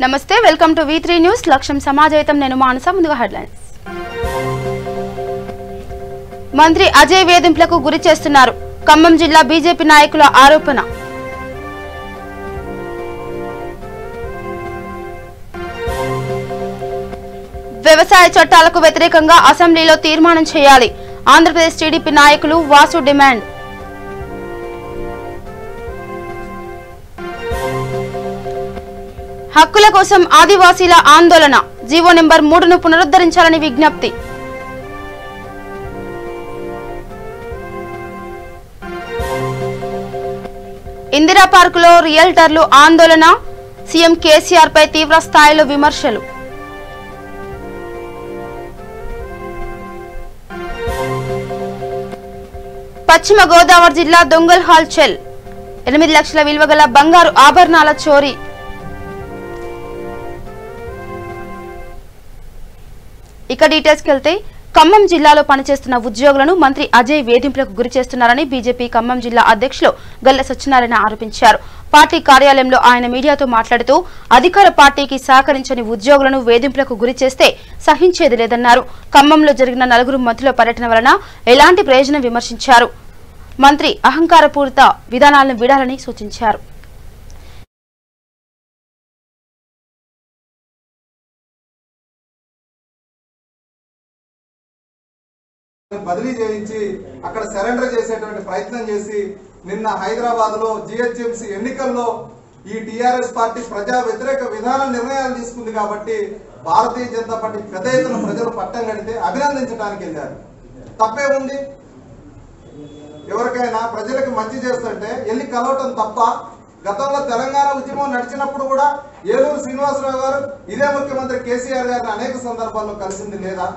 నమస్తే welcome to V3 news లక్ష్యం సమాజయితం నేను మానస ముందుగా హెడ్లైన్స్ మంత్రి అజయ్ వేధింపులకు గురి చేస్తున్నారు ఖమ్మం జిల్లా బీజేపీ నాయకుల ఆరోపణ వ్యవసాయ చట్టాలకు వ్యతిరేకంగా అసెంబ్లీలో తీర్మానం చేయాలి ఆంధ్రప్రదేశ్ టీడీపీ నాయకులు వాసు డిమాండ్ హక్కుల కోసం ఆదివాసీల ఆందోళన జీవో నెంబర్ 3ను పునరుద్ధరించాలని విజ్ఞప్తి ఇందిరా పార్కులో రియల్టర్లు ఆందోళన సీఎం కేసీఆర్ పై తీవ్ర స్థాయిలో విమర్శలు పశ్చిమ గోదావరి జిల్లా దొంగల్ హాల్చెల్ 8 లక్షల విలువ గల బంగారు ఆభరణాల చోరీ ఇక డీటెయిల్స్ కి వెళ్తే ఖమ్మం జిల్లాలో పనిచేస్తున్న ఉద్యోగులను మంత్రి అజయ్ వేధింపులకు గురి చేస్తున్నారని బీజేపీ ఖమ్మం జిల్లా అధ్యక్షులు గల్లె సత్యనారాయణ ఆరోపించారు పార్టీ కార్యాలయంలో ఆయన మీడియాతో మాట్లాడుతూ అధికార పార్టీకి సహకరించని ఉద్యోగులను వేధింపులకు గురి చేస్తే సహించేది లేదన్నారు ఖమ్మంలో జరిగిన 4 మంత్రుల పర్యటన వలన ఎలాంటి ప్రయోజనం విమర్శించారు మంత్రి అహంకారపూరిత విధానాలను వీడాలని సూచించారు బదిలీ చేయించి అక్కడ సరెండర్ చేసేటువంటి ప్రయత్నం చేసి నిన్న హైదరాబాద్ లో జిహెచ్ఎంసీ ఎన్నికల్లో ఈ టీఆర్ఎస్ పార్టీ ప్రజా వ్యతిరేక విధాన నిర్ణయాలు తీసుకుంది కాబట్టి భారతీయ జనతా పార్టీ పెద్ద ఎత్తున ప్రజలు పట్టం కడితే అభినందించడానికి వెళ్ళారు. తప్పే ఉంది. ఎవరికైనా ప్రజలకు మంచి చేస్తుంటే వెళ్ళి కలవటం తప్ప. గతంలో తెలంగాణ ఉద్యమం నడిచినప్పుడు కూడా ఏలూరు శ్రీనివాసరావు గారు ఇదే ముఖ్యమంత్రి కేసీఆర్ గారిని అనేక సందర్భాల్లో కలిసింది లేదా?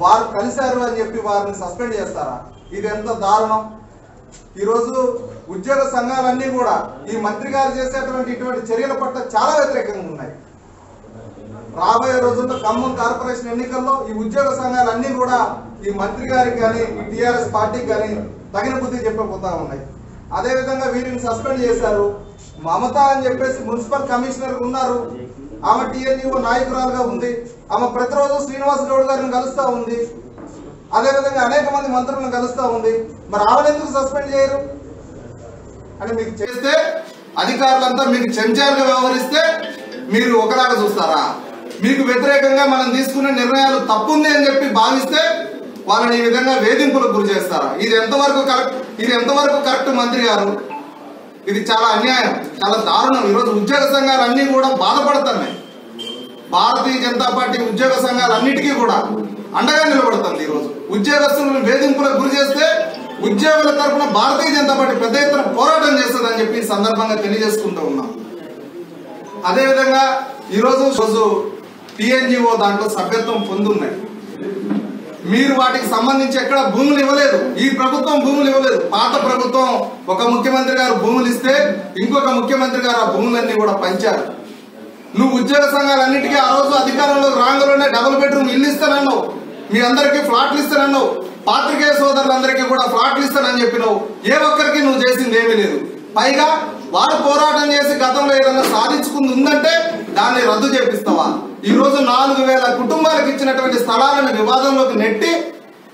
వారు కలిశారు అని చెప్పి వారిని సస్పెండ్ చేస్తారా? ఇది ఎంత దారుణం. ఈరోజు ఉద్యోగ సంఘాలన్నీ కూడా ఈ మంత్రి గారు చేసేటువంటి ఇటువంటి చర్యల పట్ల చాలా వ్యతిరేకంగా ఉన్నాయి. రాబోయే రోజుల్లో ఖమ్మం కార్పొరేషన్ ఎన్నికల్లో ఈ ఉద్యోగ సంఘాలన్నీ కూడా ఈ మంత్రి గారికి కానీ ఈ టీఆర్ఎస్ పార్టీకి కానీ తగిన బుద్ధి చెప్పబోతా ఉన్నాయి. అదేవిధంగా వీరిని సస్పెండ్ చేశారు. మమత అని చెప్పేసి మున్సిపల్ కమిషనర్ ఉన్నారు. ఆమె టీఎన్యూఓ నాయకురాలుగా ఉంది. ఆమె ప్రతిరోజు శ్రీనివాస్ గౌడ్ గారిని కలుస్తా ఉంది. అదేవిధంగా అనేక మంది మంత్రులను కలుస్తా ఉంది. మరి ఆమెను ఎందుకు సస్పెండ్ చేయరు అని మీకు చేస్తే అధికారులంతా మీకు చెంచాలుగా వ్యవహరిస్తే మీరు ఒకలాగా చూస్తారా? మీకు వ్యతిరేకంగా మనం తీసుకునే నిర్ణయాలు తప్పుంది అని చెప్పి భావిస్తే వాళ్ళని ఈ విధంగా వేధింపులకు గురి చేస్తారా? ఇది ఎంతవరకు కరెక్ట్ మంత్రి గారు? ఇది చాలా అన్యాయం, చాలా దారుణం. ఈరోజు ఉద్యోగ సంఘాలన్నీ కూడా బాధపడుతున్నాయి. భారతీయ జనతా పార్టీ ఉద్యోగ సంఘాలన్నిటికీ కూడా అండగా నిలబడుతుంది. ఈరోజు ఉద్యోగస్తులను వేధింపులకు గురి చేస్తే ఉద్యోగుల తరఫున భారతీయ జనతా పార్టీ పెద్ద ఎత్తున పోరాటం చేస్తుందని చెప్పి ఈ సందర్భంగా తెలియజేసుకుంటూ ఉన్నాం. అదేవిధంగా ఈరోజు టీఎన్జిఓ దాంట్లో సభ్యత్వం పొందున్నాయి. మీరు వాటికి సంబంధించి ఎక్కడ భూములు ఇవ్వలేదు. ఈ ప్రభుత్వం భూములు ఇవ్వలేదు. పాత ప్రభుత్వం ఒక ముఖ్యమంత్రి గారు భూములు ఇస్తే ఇంకొక ముఖ్యమంత్రి గారు ఆ భూములన్నీ కూడా పంచారు. నువ్వు ఉద్యోగ సంఘాలన్నిటికీ ఆ రోజు అధికారంలో రాంగలోనే డబుల్ బెడ్రూమ్ ఇల్లు ఇస్తానన్నావు. మీ అందరికీ ఫ్లాట్లు ఇస్తానన్నావు. పాత్రికేయ సోదరులందరికీ కూడా ఫ్లాట్లు ఇస్తానని చెప్పినావు. ఏ ఒక్కరికి నువ్వు చేసింది ఏమీ లేదు. పైగా వారు పోరాటం చేసి గతంలో ఏదైనా సాధించుకుంది ఉందంటే దాన్ని రద్దు చేపిస్తావా? ఈ రోజు 4,000 కుటుంబాలకు ఇచ్చినటువంటి స్థలాలను వివాదంలోకి నెట్టి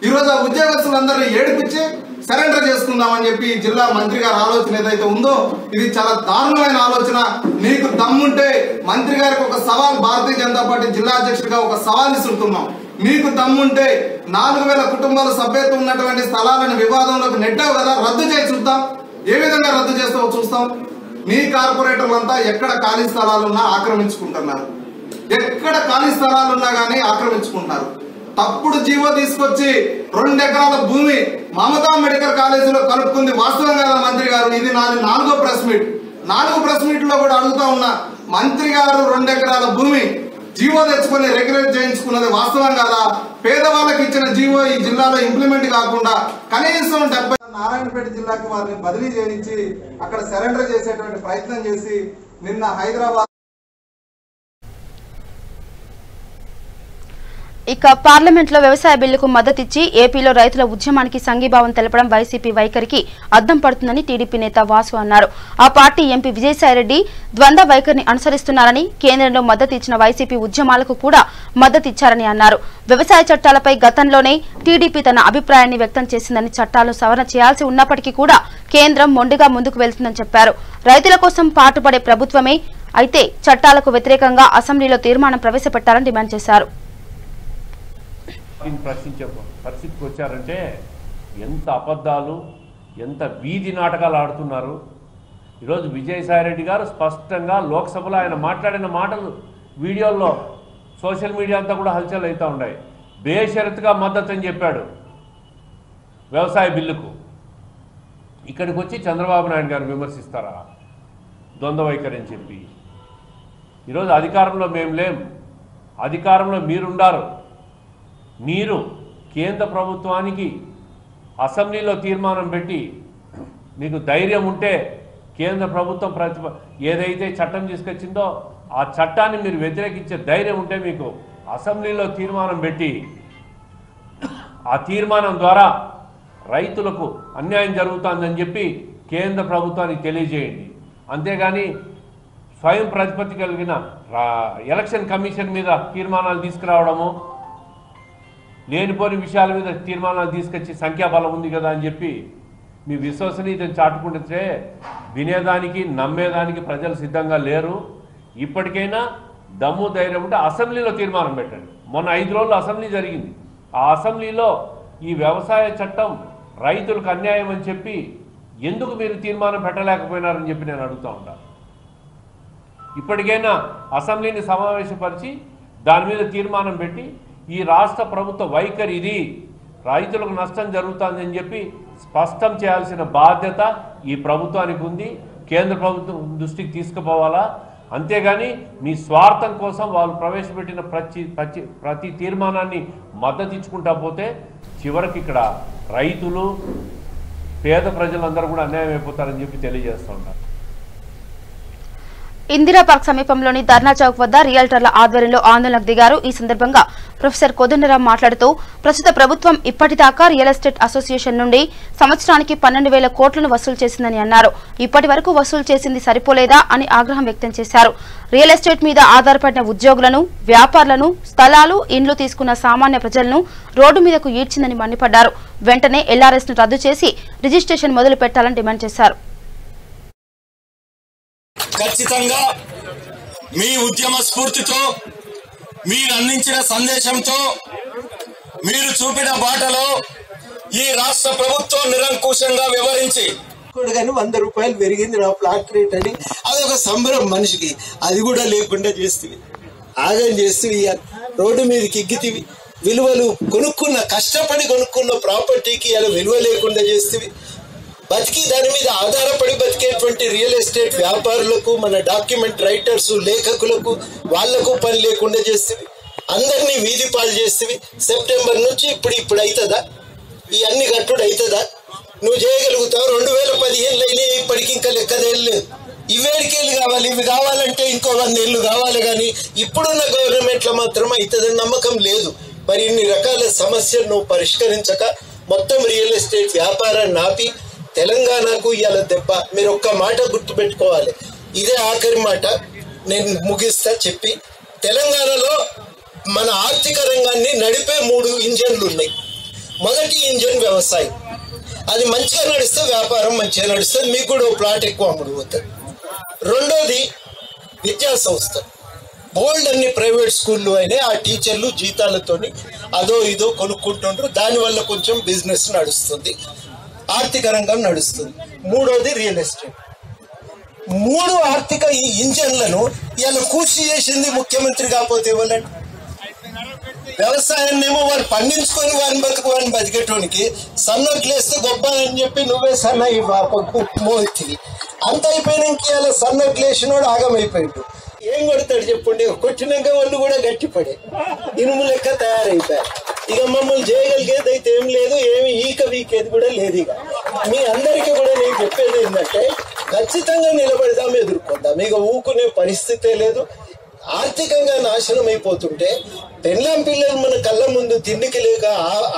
ఈరోజు ఆ ఉద్యోగస్తులందరినీ ఏడిపించి సరెండర్ చేసుకుందామని చెప్పి జిల్లా మంత్రి గారి ఆలోచన ఏదైతే ఉందో ఇది చాలా దారుణమైన ఆలోచన. నీకు దమ్ముంటే మంత్రి గారికి ఒక సవాల్, భారతీయ జనతా పార్టీ జిల్లా అధ్యక్షుడిగా ఒక సవాల్ ఇస్తున్నాం. మీకు దమ్ముంటే 4,000 కుటుంబాల సభ్యత్వం ఉన్నటువంటి స్థలాలను వివాదంలోకి నెట్టావు కదా, రద్దు చేసి చూద్దాం. ఏ విధంగా రద్దు చేస్తావో చూస్తాం. నీ కార్పొరేటర్లంతా ఎక్కడ ఖాళీ స్థలాలున్నా ఆక్రమించుకుంటున్నారు. ఎక్కడ ఖాళీ స్థలాలున్నా కానీ ఆక్రమించుకుంటున్నారు. తప్పుడు జీవో తీసుకొచ్చి 2 ఎకరాల భూమి మమతా మెడికల్ కాలేజీలో కలుపుకుంది వాస్తవం కదా మంత్రి గారు? ఇది నాది 4వ ప్రెస్ మీట్. 4 ప్రెస్ మీట్లో కూడా అడుగుతా ఉన్నా, మంత్రి గారు 2 ఎకరాల భూమి జీవో తెచ్చుకొని రెగ్యులేట్ చేయించుకున్నది వాస్తవం కదా? పేదవాళ్ళకి ఇచ్చిన జీవో ఈ జిల్లాలో ఇంప్లిమెంట్ కాకుండా కనీసం 70 నారాయణపేట జిల్లాకి వారిని బదిలీ చేయించి అక్కడ సరెండర్ చేసేటువంటి ప్రయత్నం చేసి నిన్న హైదరాబాద్ ఇక పార్లమెంట్లో వ్యవసాయ బిల్లుకు మద్దతిచ్చి ఏపీలో రైతుల ఉద్యమానికి సంఘీభావం తెలపడం వైసీపీ వైఖరికి అద్దం పడుతుందని టీడీపీ నేత వాసు అన్నారు. ఆ పార్టీ ఎంపీ విజయసాయిరెడ్డి ద్వంద్వ వైఖరిని అనుసరిస్తున్నారని, కేంద్రంలో మద్దతు ఇచ్చిన వైసీపీ ఉద్యమాలకు కూడా మద్దతిచ్చారని అన్నారు. వ్యవసాయ చట్టాలపై గతంలోనే టీడీపీ తన అభిప్రాయాన్ని వ్యక్తం చేసిందని, చట్టాలను సవరణ చేయాల్సి ఉన్నప్పటికీ కూడా కేంద్రం మొండిగా ముందుకు వెళ్తుందని చెప్పారు. రైతుల కోసం పాటుపడే ప్రభుత్వమే అయితే చట్టాలకు వ్యతిరేకంగా అసెంబ్లీలో తీర్మానం ప్రవేశపెట్టాలని డిమాండ్ చేశారు. ప్రశ్నించే పరిస్థితికి వచ్చారంటే ఎంత అబద్ధాలు, ఎంత వీధి నాటకాలు ఆడుతున్నారు. ఈరోజు విజయసాయిరెడ్డి గారు స్పష్టంగా లోక్సభలో ఆయన మాట్లాడిన మాటలు వీడియోల్లో సోషల్ మీడియా అంతా కూడా హల్చల్ అవుతూ ఉన్నాయి. బేషరతుగా మద్దతు అని చెప్పాడు వ్యవసాయ బిల్లుకు. ఇక్కడికి వచ్చి చంద్రబాబు నాయుడు గారు విమర్శిస్తారా ద్వంద్వ వైఖరి అని చెప్పి? ఈరోజు అధికారంలో మేము లేం, అధికారంలో మీరుండారు. మీరు కేంద్ర ప్రభుత్వానికి అసెంబ్లీలో తీర్మానం పెట్టి మీకు ధైర్యం ఉంటే కేంద్ర ప్రభుత్వం ఏదైతే చట్టం తీసుకొచ్చిందో ఆ చట్టాన్ని మీరు వ్యతిరేకించే ధైర్యం ఉంటే మీకు అసెంబ్లీలో తీర్మానం పెట్టి ఆ తీర్మానం ద్వారా రైతులకు అన్యాయం జరుగుతుందని చెప్పి కేంద్ర ప్రభుత్వానికి తెలియజేయండి. అంతేగాని స్వయం ప్రతిపత్తి కలిగిన ఎలక్షన్ కమిషన్ మీద తీర్మానాలు తీసుకురావడము, లేనిపోని విషయాల మీద తీర్మానాలు తీసుకొచ్చి సంఖ్యాబలం ఉంది కదా అని చెప్పి మీ విశ్వసనీయతను చాటుకుంటే వినేదానికి నమ్మేదానికి ప్రజలు సిద్ధంగా లేరు. ఇప్పటికైనా దమ్ము ధైర్యం ఉంటే అసెంబ్లీలో తీర్మానం పెట్టండి. మొన్న 5 రోజులు అసెంబ్లీ జరిగింది. ఆ అసెంబ్లీలో ఈ వ్యవసాయ చట్టం రైతులకు అన్యాయం అని చెప్పి ఎందుకు మీరు తీర్మానం పెట్టలేకపోయినారని చెప్పి నేను అడుగుతూ ఉంటాను. ఇప్పటికైనా అసెంబ్లీని సమావేశపరిచి దాని మీద తీర్మానం పెట్టి ఈ రాష్ట్ర ప్రభుత్వ వైఖరి ఇది, రైతులకు నష్టం జరుగుతుందని చెప్పి స్పష్టం చేయాల్సిన బాధ్యత ఈ ప్రభుత్వానికి ఉంది. కేంద్ర ప్రభుత్వం దృష్టికి తీసుకుపోవాలా. అంతేగాని మీ స్వార్థం కోసం వాళ్ళు ప్రవేశపెట్టిన ప్రతి తీర్మానాన్ని మద్దతు ఇచ్చుకుంటా పోతే చివరికి ఇక్కడ రైతులు, పేద ప్రజలందరూ కూడా అన్యాయం అయిపోతారని చెప్పి తెలియజేస్తూ ఉంటారు. ఇందిరా పార్క్ సమీపంలోని ధర్నా చౌక్ వద్ద రియల్టర్ల ఆధ్వర్యంలో ఆందోళనకు దిగారు. ఈ సందర్భంగా ప్రొఫెసర్ కోదండరాం మాట్లాడుతూ ప్రస్తుత ప్రభుత్వం ఇప్పటిదాకా రియల్ ఎస్టేట్ అసోసియేషన్ నుండి సంవత్సరానికి 12,000 కోట్లను వసూలు చేసిందని అన్నారు. ఇప్పటి వరకు వసూలు చేసింది సరిపోలేదా అని ఆగ్రహం వ్యక్తం చేశారు. రియల్ ఎస్టేట్ మీద ఆధారపడిన ఉద్యోగులను, వ్యాపారులను, స్థలాలు, ఇండ్లు తీసుకున్న సామాన్య ప్రజలను రోడ్డు మీదకు ఈడ్చిందని మండిపడ్డారు. వెంటనే ఎల్ఆర్ఎస్ ను రద్దు చేసి రిజిస్ట్రేషన్ మొదలు పెట్టాలని డిమాండ్ చేశారు. ఖచ్చితంగా మీ ఉద్యమ స్ఫూర్తితో, మీరు అందించిన సందేశంతో, మీరు చూపిన బాటలో ఈ రాష్ట్ర ప్రభుత్వం నిరంకుశంగా వ్యవహరించి కానీ 100 రూపాయలు పెరిగింది నా ప్లాట్ రేట్ అని అదొక సంబరం మనిషికి. అది కూడా లేకుండా చేస్తుంది, ఆగం చేస్తుంది. రోడ్డు మీదకి ఎగ్గితివి, విలువలు కొనుక్కున్న, కష్టపడి కొనుక్కున్న ప్రాపర్టీకి అలా విలువ లేకుండా చేస్తుంది. బతికి దాని మీద ఆధారపడి బతికేటువంటి రియల్ ఎస్టేట్ వ్యాపారులకు, మన డాక్యుమెంట్ రైటర్స్, లేఖకులకు, వాళ్లకు పని లేకుండా చేస్తుంది. అందరినీ వీధి పాలు చేస్తుంది. సెప్టెంబర్ నుంచి ఇప్పుడు అవుతుందా? ఈ అన్ని కట్టుడు అవుతుందా? నువ్వు చేయగలుగుతావు? 2015 అయినా ఇప్పటికి ఇంకా లెక్కదేళ్ళు. ఇవేడికేళ్ళు కావాలి? ఇవి కావాలంటే ఇంకో 100 ఏళ్ళు కావాలి. కానీ ఇప్పుడున్న గవర్నమెంట్ లో మాత్రం అవుతుందని నమ్మకం లేదు. మరి ఇన్ని రకాల సమస్యలు నువ్వు పరిష్కరించక మొత్తం రియల్ ఎస్టేట్ వ్యాపారాన్ని ఆపి తెలంగాణకు ఇవాళ దెబ్బ. మీరు ఒక్క మాట గుర్తు పెట్టుకోవాలి, ఇదే ఆఖరి మాట, నేను ముగిస్తా చెప్పి. తెలంగాణలో మన ఆర్థిక రంగాన్ని నడిపే 3 ఇంజన్లు ఉన్నాయి. మొదటి ఇంజన్ వ్యవసాయం. అది మంచిగా నడిస్తే వ్యాపారం మంచిగా నడుస్తుంది, మీకు కూడా ప్లాట్ ఎక్కువ అమ్ముడుపోతుంది. రెండోది విద్యా సంస్థ. బోల్డ్ అన్ని ప్రైవేట్ స్కూళ్ళు అయినాయి. ఆ టీచర్లు జీతాలతోని అదో ఇదో కొనుక్కుంటుంటారు. దానివల్ల కొంచెం బిజినెస్ నడుస్తుంది, ఆర్థిక రంగం నడుస్తుంది. మూడోది రియల్ ఎస్టేట్. 3 ఆర్థిక ఈ ఇంజన్లను ఇలా కృషి చేసింది ముఖ్యమంత్రి కాకపోతే ఇవ్వాలండి. వ్యవసాయాన్నేమో వారు పండించుకొని వారిని బతికేటోనికి సన్నట్లేస్తే గొప్ప అని చెప్పి నువ్వే సన్న మోతివి. అంత అయిపోయినాక ఇలా సన్నట్లేసినోడు ఆగమైపోయాడు. ఏం కొడతాడు చెప్పండి? కొట్టినాక వాళ్ళు కూడా గట్టిపడే ఇనుము లెక్క తయారైపోయారు. ఇక మమ్మల్ని చేయగలిగేది అయితే ఏం లేదు, ఏమి ఈక వీకేది కూడా లేదు. ఇక మీ అందరికీ కూడా నేను చెప్పేది ఏంటంటే ఖచ్చితంగా నిలబడదాం, ఎదుర్కొందాం. ఇక ఊకునే పరిస్థితే లేదు. ఆర్థికంగా నాశనం అయిపోతుంటే, పెళ్ళాం పిల్లలు మన కళ్ళ ముందు తిండికి లేక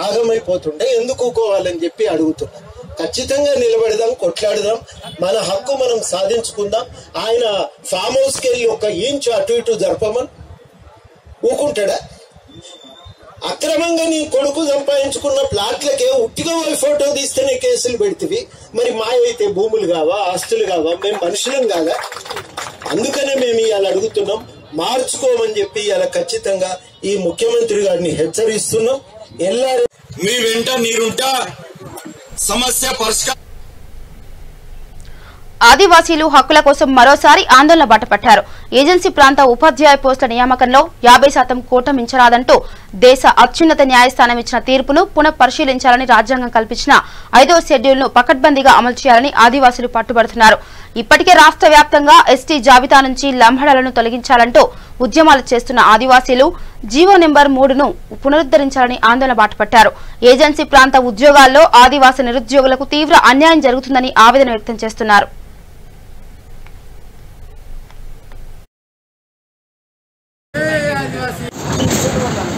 ఆగమైపోతుంటే ఎందుకు ఊకోవాలని చెప్పి అడుగుతున్నా. ఖచ్చితంగా నిలబడదాం, కొట్లాడదాం, మన హక్కు మనం సాధించుకుందాం. ఆయన ఫామ్ హౌస్కి వెళ్ళి ఒక ఇంచు అటు ఇటు జరపమని ఊకుంటాడా? అక్రమంగా నీ కొడుకు సంపాదించుకున్న ప్లాట్లకే ఉట్టిగా పోయి ఫోటో తీస్తేనే కేసులు పెడితివి. మరి మాయైతే భూములు కావా, ఆస్తులు కావా? మేము మనుషులం కాదా? అందుకనే మేము ఇవాళ అడుగుతున్నాం, మార్చుకోమని చెప్పి ఇవాళ ఖచ్చితంగా ఈ ముఖ్యమంత్రి గారిని హెచ్చరిస్తున్నాం. ఎల్లారు మీ వెంట నీరుంటా, సమస్య పరిష్కారం. ఆదివాసీలు హక్కుల కోసం మరోసారి ఆందోళన బాటపట్టారు. ఏజెన్సీ ప్రాంత ఉపాధ్యాయ పోస్టుల నియామకంలో 50% కోట మించరాదంటూ దేశ అత్యున్నత న్యాయస్థానం ఇచ్చిన తీర్పును పునః పరిశీలించాలని, రాజ్యాంగం కల్పించిన 5వ షెడ్యూల్ను పకడ్బందీగా అమలు చేయాలని ఆదివాసీలు పట్టుబడుతున్నారు. ఇప్పటికే రాష్ట్ర వ్యాప్తంగా ఎస్టీ జాబితా నుంచి లంబడలను తొలగించాలంటూ ఉద్యమాలు చేస్తున్న ఆదివాసీలు జీవో నెంబర్ 3ను పునరుద్ధరించాలని ఆందోళన బాటపట్టారు. ఏజెన్సీ ప్రాంత ఉద్యోగాల్లో ఆదివాసీ నిరుద్యోగులకు తీవ్ర అన్యాయం జరుగుతుందని ఆవేదన వ్యక్తం చేస్తున్నారు.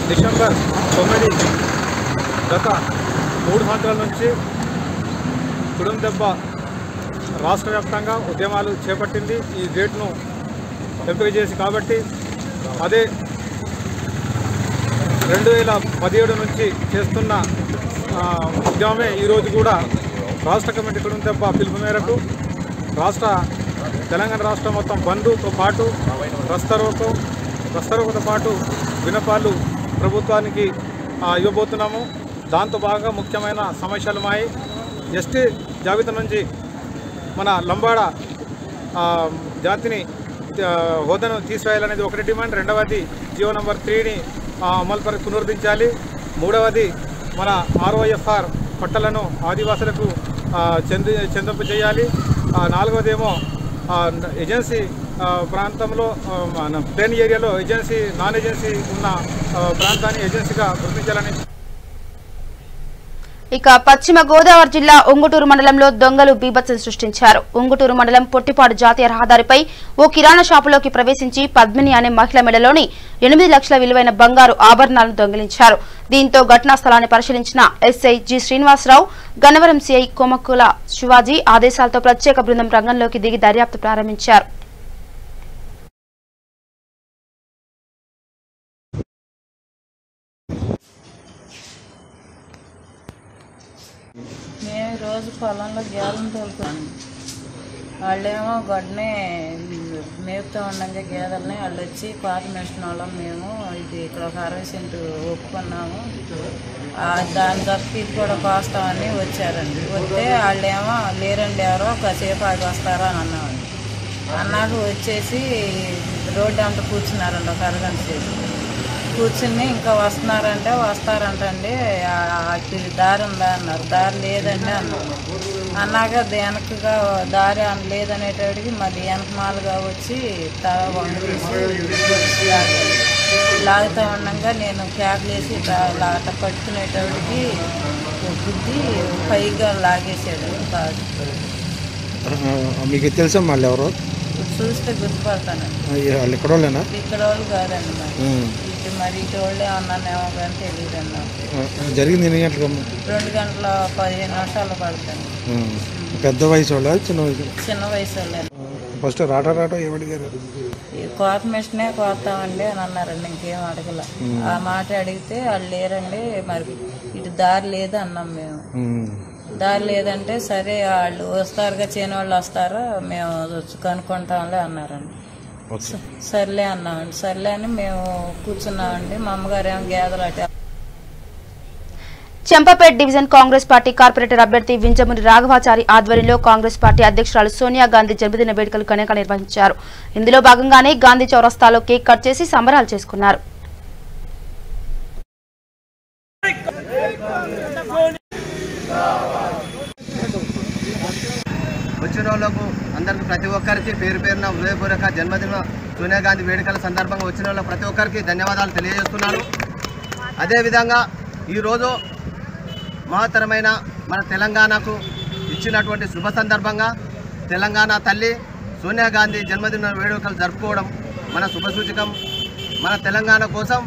డిసెంబర్ 9 గత 3 సంవత్సరాల నుంచి కుటుంబ దెబ్బ రాష్ట్ర వ్యాప్తంగా ఉద్యమాలు చేపట్టింది. ఈ డేట్ను ఎంపిక చేసి కాబట్టి అదే 2017 నుంచి చేస్తున్న ఉద్యమమే ఈరోజు కూడా రాష్ట్ర కమిటీ కుటుంబ దెబ్బ పిలుపు మేరకు తెలంగాణ రాష్ట్రం మొత్తం బంధుతో పాటు రస్తరోకోతో పాటు వినపాలు ప్రభుత్వానికి ఇవ్వబోతున్నాము. దాంతో బాగా ముఖ్యమైన సమస్యలు మాయి ఎస్టీ జాబితా నుంచి మన లంబాడ జాతిని హోదాను తీసివేయాలనేది ఒకటి డిమాండ్. రెండవది జీవో నెంబర్ 3ని అమలు పునరుద్ధరించాలి. మూడవది మన ROFR పట్టాలను ఆదివాసులకు చెందింపు చేయాలి. నాలుగవదేమో ఏజెన్సీ ప్రాంతంలో ప్లేన్ ఏరియాలో నాన్ ఏజెన్సీ ఉన్న ప్రాంతాన్ని ఏజెన్సీగా గుర్తించాలని. ఇక పశ్చిమ గోదావరి జిల్లా ఉంగుటూరు మండలంలో దొంగలు బీభత్సం సృష్టించారు. ఉంగుటూరు మండలం పొట్టిపాడు జాతీయ రహదారిపై ఓ కిరాణా షాపులోకి ప్రవేశించి పద్మిని అనే మహిళ మెడలోని 8 లక్షల విలువైన బంగారు ఆభరణాలను దొంగిలించారు. దీంతో ఘటనా స్థలాన్ని పరిశీలించిన SI G Srinivasarao, Gannavaram CI Komakkula Shivaji ఆదేశాలతో ప్రత్యేక బృందం రంగంలోకి దిగి దర్యాప్తు ప్రారంభించారు. మేము రోజు పొలంలో గేదెలను తోలుకున్నాం. వాళ్ళేమో గొడ్డనే మేపుతూ ఉండగా గేదెలని వాళ్ళు వచ్చి పాత మెషిన్ వాళ్ళం మేము ఇది ఇక్కడ ఒక 60 సెంటు ఒప్పుకున్నాము, దాని తప్పి ఇది కూడా కోస్తామని వచ్చారండి. వస్తే వాళ్ళేమో లేరండి, ఎవరో కాసేపు ఆగి వస్తారా అని అన్నామండి. అన్నాక వచ్చేసి రోడ్డు అంతా కూర్చున్నారండి. ఒక అరగంట సేపు కూర్చుని ఇంకా వస్తారంటండి. దారి ఉందా అన్నారు. దారి లేదండి అన్నారు. అన్నాక వెనకగా దారి లేదనేటడికి మళ్ళీ వెనకమాలుగా వచ్చి తల వంగేసి లాగుతూ ఉండగా నేను కేకలేసి అట్లా పట్టుకునేటడికి బుద్ధి పైగా లాగేసాడు. కాదు మీకు తెలుసా మళ్ళీ ఎవరో చూస్తే గుర్తుపడతానండి. వాళ్ళు ఇక్కడ వాళ్ళేనా? ఇక్కడ వాళ్ళు కాదండి. మరి ఇటు వాళ్ళే అన్నానేమో కానీ తెలియదు అన్నా. జరిగింది ఎన్ని గంటలకు? 2 గంటల 15 నిమిషాలు పడుతుంది. పెద్ద వయసు వాళ్ళ చిన్న వయసు? చిన్న వయసు వాళ్ళే. ఫస్ట్ రాటో ఏమడిగారు? కోత మిషనే కోస్తామండి అని అన్నారండి. ఇంకేం అడగల. ఆ మాట అడిగితే వాళ్ళు లేరండి, మరి ఇటు దారి లేదు అన్నాం మేము. దారి లేదంటే సరే వాళ్ళు వస్తారుగా, చేను వాళ్ళు వస్తారో మేము కనుక్కుంటాంలే అన్నారండి. సర్లే అన్నామండి. సర్లే అని మేము కూర్చున్నామండి. మా అమ్మగారు ఏమో గేదెలు అట్టే. Champapet division Congress party corporator అభ్యర్థి వింజమూరి రాఘవాచారి ఆధ్వర్యంలో కాంగ్రెస్ పార్టీ అధ్యక్షురాలు సోనియా గాంధీ జన్మదిన వేడుకలు ఘనంగా నిర్వహించారు. ఇందులో భాగంగానే గాంధీ చౌరస్తాలో కేక్ కట్ చేసి సంబరాలు చేసుకున్నారు. వచ్చిన వాళ్ళకు అందరికి ప్రతి ఒక్కరికి పేరు పేరున హృదయపూర్వక జన్మదిన సోనియా గాంధీ వేడుకల సందర్భంగా వచ్చిన వాళ్ళకి ప్రతి ఒక్కరికి ధన్యవాదాలు తెలియజేస్తున్నాను. అదేవిధంగా ఈరోజు మహత్తరమైన మన తెలంగాణకు ఇచ్చినటువంటి శుభ సందర్భంగా తెలంగాణ తల్లి సోనియా గాంధీ జన్మదిన వేడుకలు జరుపుకోవడం మన శుభసూచకం. మన తెలంగాణ కోసం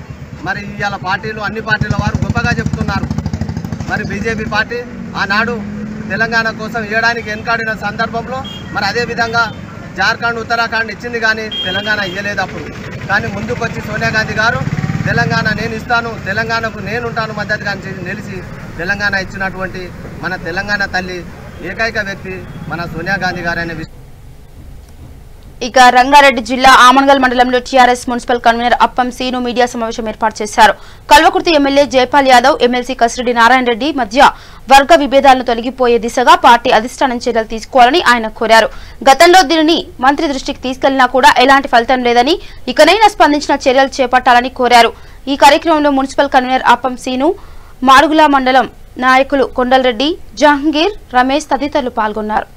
మరి ఇవాళ పార్టీలు అన్ని పార్టీల వారు గొప్పగా చెప్తున్నారు. మరి బీజేపీ పార్టీ ఆనాడు తెలంగాణ కోసం ఇవ్వడానికి వెనుకాడిన సందర్భంలో మరి అదేవిధంగా జార్ఖండ్ ఉత్తరాఖండ్ ఇచ్చింది కానీ తెలంగాణ ఇవ్వలేదు అప్పుడు. కానీ ముందుకు వచ్చి సోనియా గాంధీ గారు తెలంగాణ నేను ఇస్తాను, తెలంగాణకు నేనుంటాను మద్దతుగా నిలిచి తెలంగాణ ఇచ్చినటువంటి మన తెలంగాణ తల్లి ఏకైక వ్యక్తి మన సోనియా గాంధీ గారు అనే విషయం. ఇక రంగారెడ్డి జిల్లా ఆమన్గల్ మండలంలో TRS municipal convener Appam Seenu media సమావేశం ఏర్పాటు చేశారు. కల్వకుర్తి ఎమ్మెల్యే జైపాల్ యాదవ్, ఎమ్మెల్సీ కసిరెడ్డి నారాయణ రెడ్డి మధ్య వర్గ విభేదాలను తొలగిపోయే దిశగా పార్టీ అధిష్టానం చర్యలు తీసుకోవాలని ఆయన కోరారు. గతంలో దీనిని మంత్రి దృష్టికి తీసుకెళ్లినా కూడా ఎలాంటి ఫలితం లేదని ఇకనైనా స్పందించిన చర్యలు చేపట్టాలని కోరారు. ఈ కార్యక్రమంలో municipal convener Appam scene, Madugula మండలం నాయకులు కొండలరెడ్డి, జహంగీర్, రమేష్ తదితరులు పాల్గొన్నారు.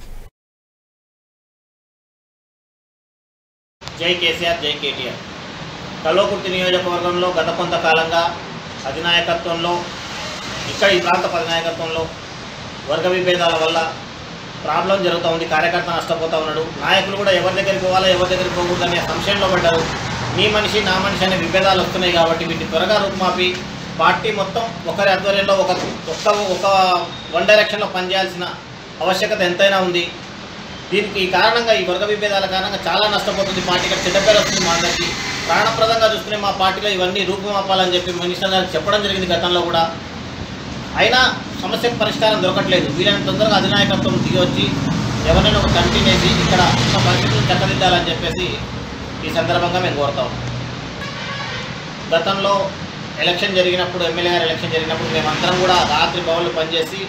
జై కేసీఆర్, జై కేటీఆర్. కల్వకుర్తి నియోజకవర్గంలో గత కొంతకాలంగా అధినాయకత్వంలో ఇక్కడ ఈ ప్రాంత అధినాయకత్వంలో వర్గ విభేదాల వల్ల ప్రాబ్లం జరుగుతూ ఉంది. కార్యకర్త నష్టపోతూ ఉన్నాడు. నాయకులు కూడా ఎవరి దగ్గరికి పోవాలా ఎవరి దగ్గరికి పోకూడదు అనే సంశయంలో పడ్డారు. నీ మనిషి నా మనిషి అనే విభేదాలు వస్తున్నాయి. కాబట్టి వీటిని త్వరగా రూపుమాపి పార్టీ మొత్తం ఒకరి ఆధ్వర్యంలో ఒక వన్ డైరెక్షన్లో పనిచేయాల్సిన ఆవశ్యకత ఎంతైనా ఉంది. దీనికి కారణంగా ఈ వర్గ విభేదాల కారణంగా చాలా నష్టపోతుంది పార్టీ. ఇక్కడ చెడ్డ పేరు వస్తుంది. మా అందరికీ ప్రాణప్రదంగా చూసుకునే మా పార్టీలో ఇవన్నీ రూపుమాపాలని చెప్పి మినిస్టర్ గారికి చెప్పడం జరిగింది గతంలో కూడా. అయినా సమస్యకు పరిష్కారం దొరకట్లేదు. వీలైనంత తొందరగా అధినాయకత్వం దిగి వచ్చి ఎవరైనా ఒక కమిటీ వేసి ఇక్కడ ఉన్న పరిస్థితులను చక్కదిద్దాలని చెప్పేసి ఈ సందర్భంగా మేము కోరుతాం. గతంలో ఎలక్షన్ జరిగినప్పుడు, ఎమ్మెల్యే గారు ఎలక్షన్ జరిగినప్పుడు మేమందరం కూడా రాత్రి బౌళ్ళు పనిచేసి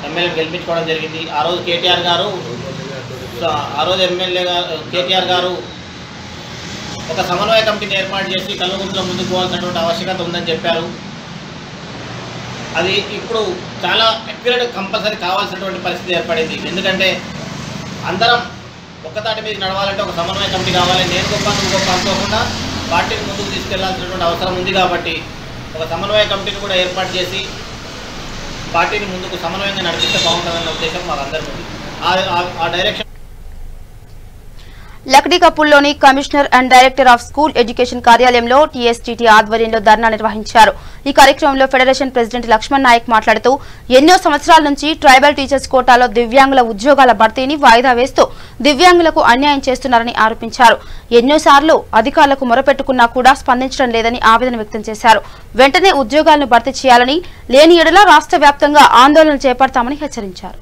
ఎమ్మెల్యేని గెలిపించుకోవడం జరిగింది. ఆ రోజు కేటీఆర్ గారు కేటీఆర్ గారు ఒక సమన్వయ కమిటీని ఏర్పాటు చేసి కల్వకుర్తిలో ముందుకు పోవాల్సినటువంటి ఆవశ్యకత ఉందని చెప్పారు. అది ఇప్పుడు చాలా అక్యురేట్ కంపల్సరీ కావాల్సినటువంటి పరిస్థితి ఏర్పడింది. ఎందుకంటే అందరం ఒక్కతాటి మీద నడవాలంటే ఒక సమన్వయ కమిటీ కావాలి. నేను గొప్ప నువ్వు గొప్ప అనుకోకుండా పార్టీని ముందుకు తీసుకెళ్లాల్సినటువంటి అవసరం ఉంది. కాబట్టి ఒక సమన్వయ కమిటీని కూడా ఏర్పాటు చేసి పార్టీని ముందుకు సమన్వయంగా నడిపిస్తే బాగుంటుందన్న ఉద్దేశం మాకందరికీ ఉంది. ఆ డైరెక్షన్. లక్డీకపూల్లోని commissioner and director of school education కార్యాలయంలో టీఎస్టీటీ ఆధ్వర్యంలో ధర్నా నిర్వహించారు. ఈ కార్యక్రమంలో ఫెడరేషన్ ప్రెసిడెంట్ లక్ష్మణ్ నాయక్ మాట్లాడుతూ ఎన్నో సంవత్సరాల నుంచి ట్రైబల్ టీచర్స్ కోటాలో దివ్యాంగుల ఉద్యోగాల భర్తీని వాయిదా వేస్తూ దివ్యాంగులకు అన్యాయం చేస్తున్నారని ఆరోపించారు. ఎన్నోసార్లు అధికారులకు మొరపెట్టుకున్నా కూడా స్పందించడం లేదని ఆవేదన వ్యక్తం చేశారు. వెంటనే ఉద్యోగాలను భర్తీ చేయాలని, లేని ఎడల రాష్ట్ర వ్యాప్తంగా ఆందోళన చేపడతామని హెచ్చరించారు.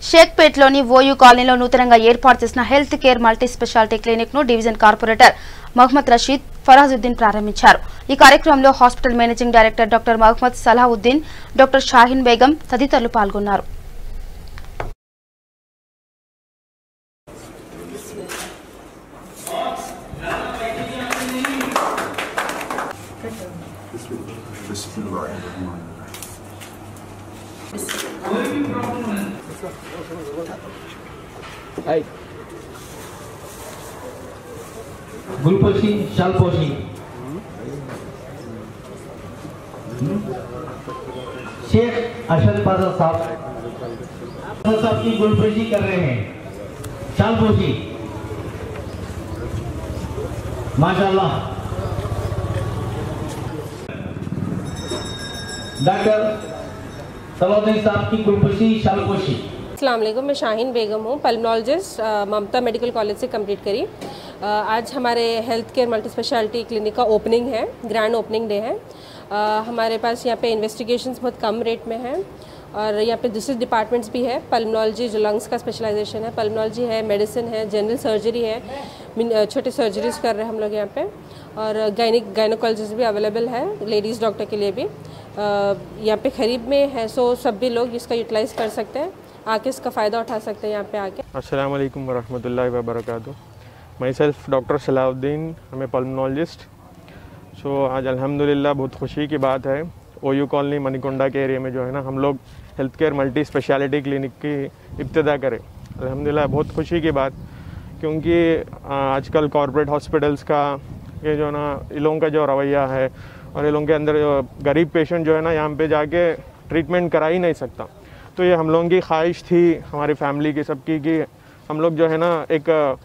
షేక్పేట్లోని ఓయూ కాలనీలో నూతనంగా ఏర్పాటు చేసిన health care multi speciality clinic ను డివిజన్ కార్పొరేటర్ మహమ్మద్ రషీద్ ఫరాజుద్దీన్ ప్రారంభించారు. ఈ కార్యక్రమంలో hospital managing director doctor Mohammed Salahuddin, doctor Shaheen Begum తదితరులు పాల్గొన్నారు. गुलपोशी शालपोशी शेख अरशद फाजल साहब की गुलपोशी कर रहे हैं. शालपोशी माशाल्लाह. डॉक्टर सलाउद्दीन साहब की गुलपोशी शालपोशी. अस्सलाम वालेकुम, मैं शाहीन बेगम हूँ, पल्मोनोलॉजिस्ट, ममता मेडिकल कॉलेज से कंप्लीट करी. आज हमारे health care multi speciality clinic का ओपनिंग है, ग्रैंड ओपनिंग डे है. हमारे पास यहाँ पे इन्वेस्टिगेशंस बहुत कम रेट में हैं और यहाँ पे दूसरे डिपार्टमेंट्स भी है. पल्मोनोलॉजी जो लंग्स का स्पेशलाइजेशन है, पल्मोनोलॉजी है, मेडिसिन है, जनरल सर्जरी है, छोटे सर्जरीज कर रहे हैं हम लोग यहाँ पे. और गायनोकोलॉजिस्ट भी अवेलेबल है, लेडीज़ डॉक्टर के लिए भी यहाँ पे करीब में है। सो सब भी लोग इसका यूटिलाइज़ कर सकते हैं, आके इसका फ़ायदा उठा सकते हैं यहाँ पे आके। अस्सलाम वालेकुम वरहमतुल्लाहि वबरकातुहू। Myself doctor Salauddin, I'm a pulmonologist. So आज अल्हम्दुलिल्लाह बहुत खुशी की बात है, OU कॉलोनी मणिकोंडा के एरिया में जो है ना हम लोग health care multi speciality clinic की इब्तिदा करें। अल्हम्दुलिल्लाह बहुत खुशी की बात, क्योंकि आजकल कॉर्पोरेट हॉस्पिटल्स का ये जो ना इन लोगों का जो रवैया है और इन लोगों के अंदर गरीब पेशेंट जो है ना यहाँ पे जाके ट्रीटमेंट करा ही नहीं सकता। तो ये हम लोगों की ख्वाहिश थी, हमारी फैमिली की सबकी, कि हम लोग जो है ना एक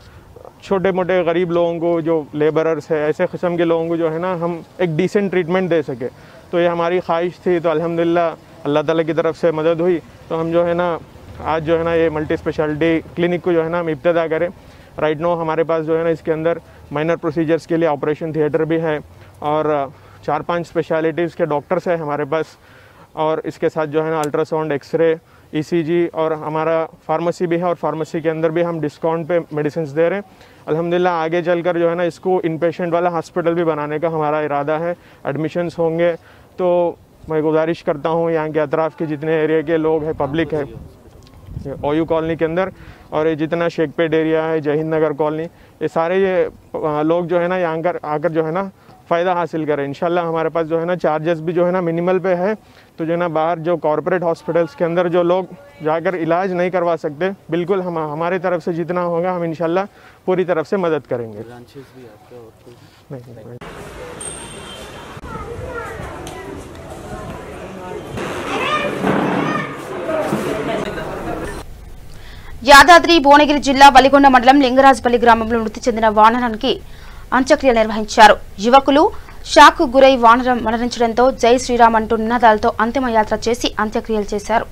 छोटे मोटे गरीब लोगों को, जो लेबरर्स है, ऐसे किस्म के लोगों को जो है ना हम एक डिसेंट ट्रीटमेंट दे सके। तो ये हमारी ख्वाहिश थी। तो अल्हम्दुलिल्लाह अल्लाह ताला की तरफ से मदद हुई, तो हम जो है ना आज जो है ना ये मल्टी स्पेशलिटी क्लिनिक को जो है ना हम इब्तिदा करें। राइट नो हमारे पास जो है ना इसके अंदर माइनर प्रोसीजर्स के लिए ऑपरेशन थिएटर भी है और 4-5 स्पेशलिटीज़ के डॉक्टर्स हैं हमारे पास, और इसके साथ जो है ना अल्ट्रासाउंड, एक्सरे, ECG और हमारा फार्मेसी भी है, और फार्मेसी के अंदर भी हम डिस्काउंट पे मेडिसिन दे रहे हैं। अल्हम्दुलिल्लाह आगे चलकर जो है ना इसको इन पेशेंट वाला हॉस्पिटल भी बनाने का हमारा इरादा है। एडमिशन्स होंगे तो मैं गुजारिश करता हूँ यहाँ के अतराफ़ के जितने एरिया के लोग हैं, पब्लिक है OU कॉलोनी के अंदर, और ये जितना शेखपेट एरिया है, जय हिंद नगर कॉलोनी, ये सारे ये लोग जो है ना यहाँ आकर जो है ना फ़ायदा हासिल करें। इंशाल्लाह हमारे पास जो है ना चार्जेस भी जो है ना मिनिमल पे है। तो जो है ना बाहर जो कॉर्पोरेट हॉस्पिटल्स के अंदर जो लोग जाकर इलाज नहीं करवा सकते, बिल्कुल हम हमारी तरफ से जितना होगा हम इंशाल्लाह पूरी तरफ से मदद करेंगे। नहीं। యాదాద్రి భువనగిరి జిల్లా వలిగొండ మండలం లింగరాజపల్లి గ్రామంలో మృతి చెందిన వానరానికి అంత్యక్రియలు నిర్వహించారు. యువకులు షాక్ గురై వానరం మరణించడంతో జై శ్రీరామ్ అంటూ నినాదాలతో అంతిమ యాత్ర చేసి అంత్యక్రియలు చేశారు.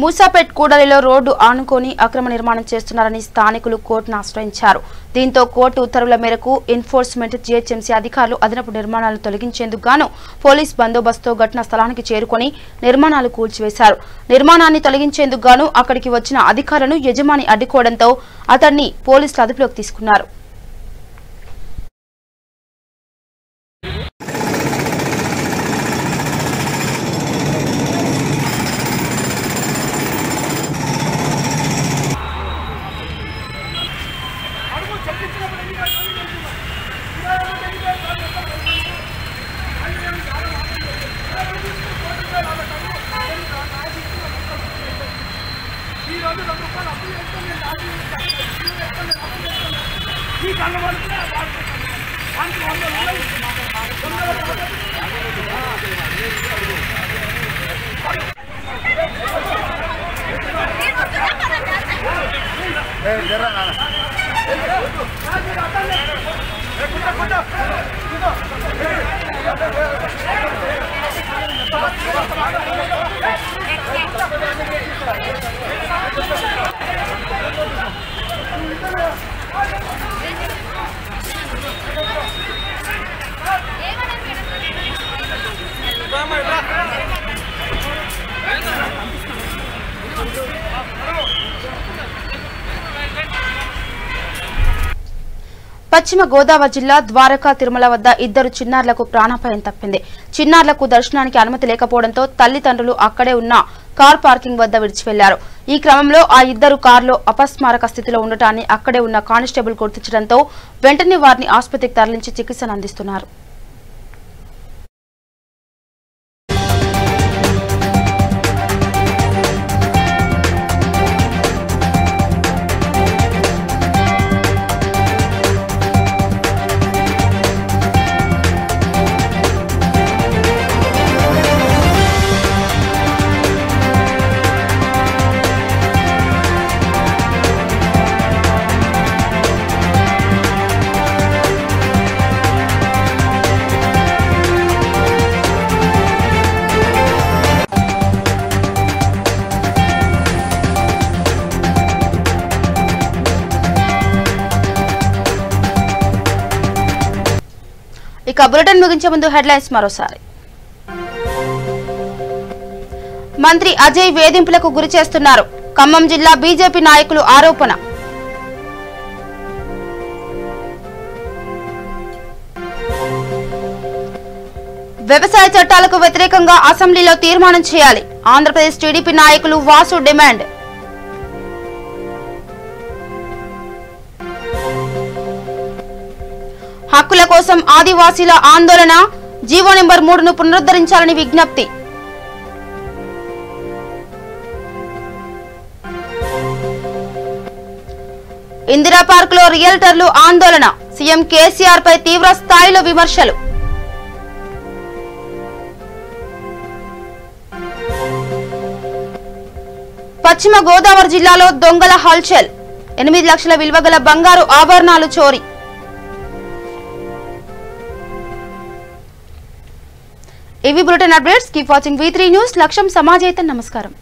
మూసాపేట్ కూడలిలో రోడ్డు ఆనుకొని అక్రమ నిర్మాణం చేస్తున్నారని స్థానికులు కోర్టును ఆశ్రయించారు. దీంతో కోర్టు ఉత్తర్వుల మేరకు ఎన్ఫోర్స్మెంట్, జీహెచ్ఎంసీ అధికారులు అదనపు నిర్మాణాలను తొలగించేందుకు గాను పోలీస్ బందోబస్తుతో ఘటనా స్థలానికి చేరుకొని నిర్మాణాలు కూల్చివేశారు. నిర్మాణాన్ని తొలగించేందుకు గాను అక్కడికి వచ్చిన అధికారులను యజమాని అడ్డుకోవడంతో అతన్ని పోలీసులు అదుపులోకి తీసుకున్నారు. పశ్చిమ గోదావరి జిల్లా ద్వారకా తిరుమల వద్ద ఇద్దరు చిన్నారులకు ప్రాణాపాయం తప్పింది. చిన్నారులకు దర్శనానికి అనుమతి లేకపోవడంతో తల్లిదండ్రులు అక్కడే ఉన్న కార్ పార్కింగ్ వద్ద విడిచి వెళ్లారు. ఈ క్రమంలో ఆ ఇద్దరు కారులో అపస్మారక స్థితిలో ఉండటాన్ని అక్కడే ఉన్న కానిస్టేబుల్ గుర్తించడంతో వెంటనే వారిని ఆసుపత్రికి తరలించి చికిత్సను అందిస్తున్నారు. ఇక బులెటిన్ ముగించే ముందు హెడ్లైన్స్ మరోసారి. మంత్రి అజయ్ వేధింపులకు గురి చేస్తున్నారు. ఖమ్మం జిల్లా బీజేపీ నాయకులు ఆరోపణ. వ్యవసాయ చట్టాలకు వ్యతిరేకంగా అసెంబ్లీలో తీర్మానం చేయాలి. ఆంధ్రప్రదేశ్ టీడీపీ నాయకులు వాసు డిమాండ్. హక్కుల కోసం ఆదివాసీల ఆందోళన. జీవో నెంబర్ 3ను పునరుద్ధరించాలని విజ్ఞప్తి. ఇందిరా పార్క్ లో రియల్టర్లు ఆందోళన. సీఎం కేసీఆర్ పై తీవ్ర స్థాయిలో విమర్శలు. పశ్చిమ గోదావరి జిల్లాలో దొంగల హల్చల్. 8 లక్షల విలువ గల బంగారు ఆభరణాలు చోరీ. ఇవి bulletin updates. Keep watching V3 news. లక్ష్యం సమాజేతం. నమస్కారం.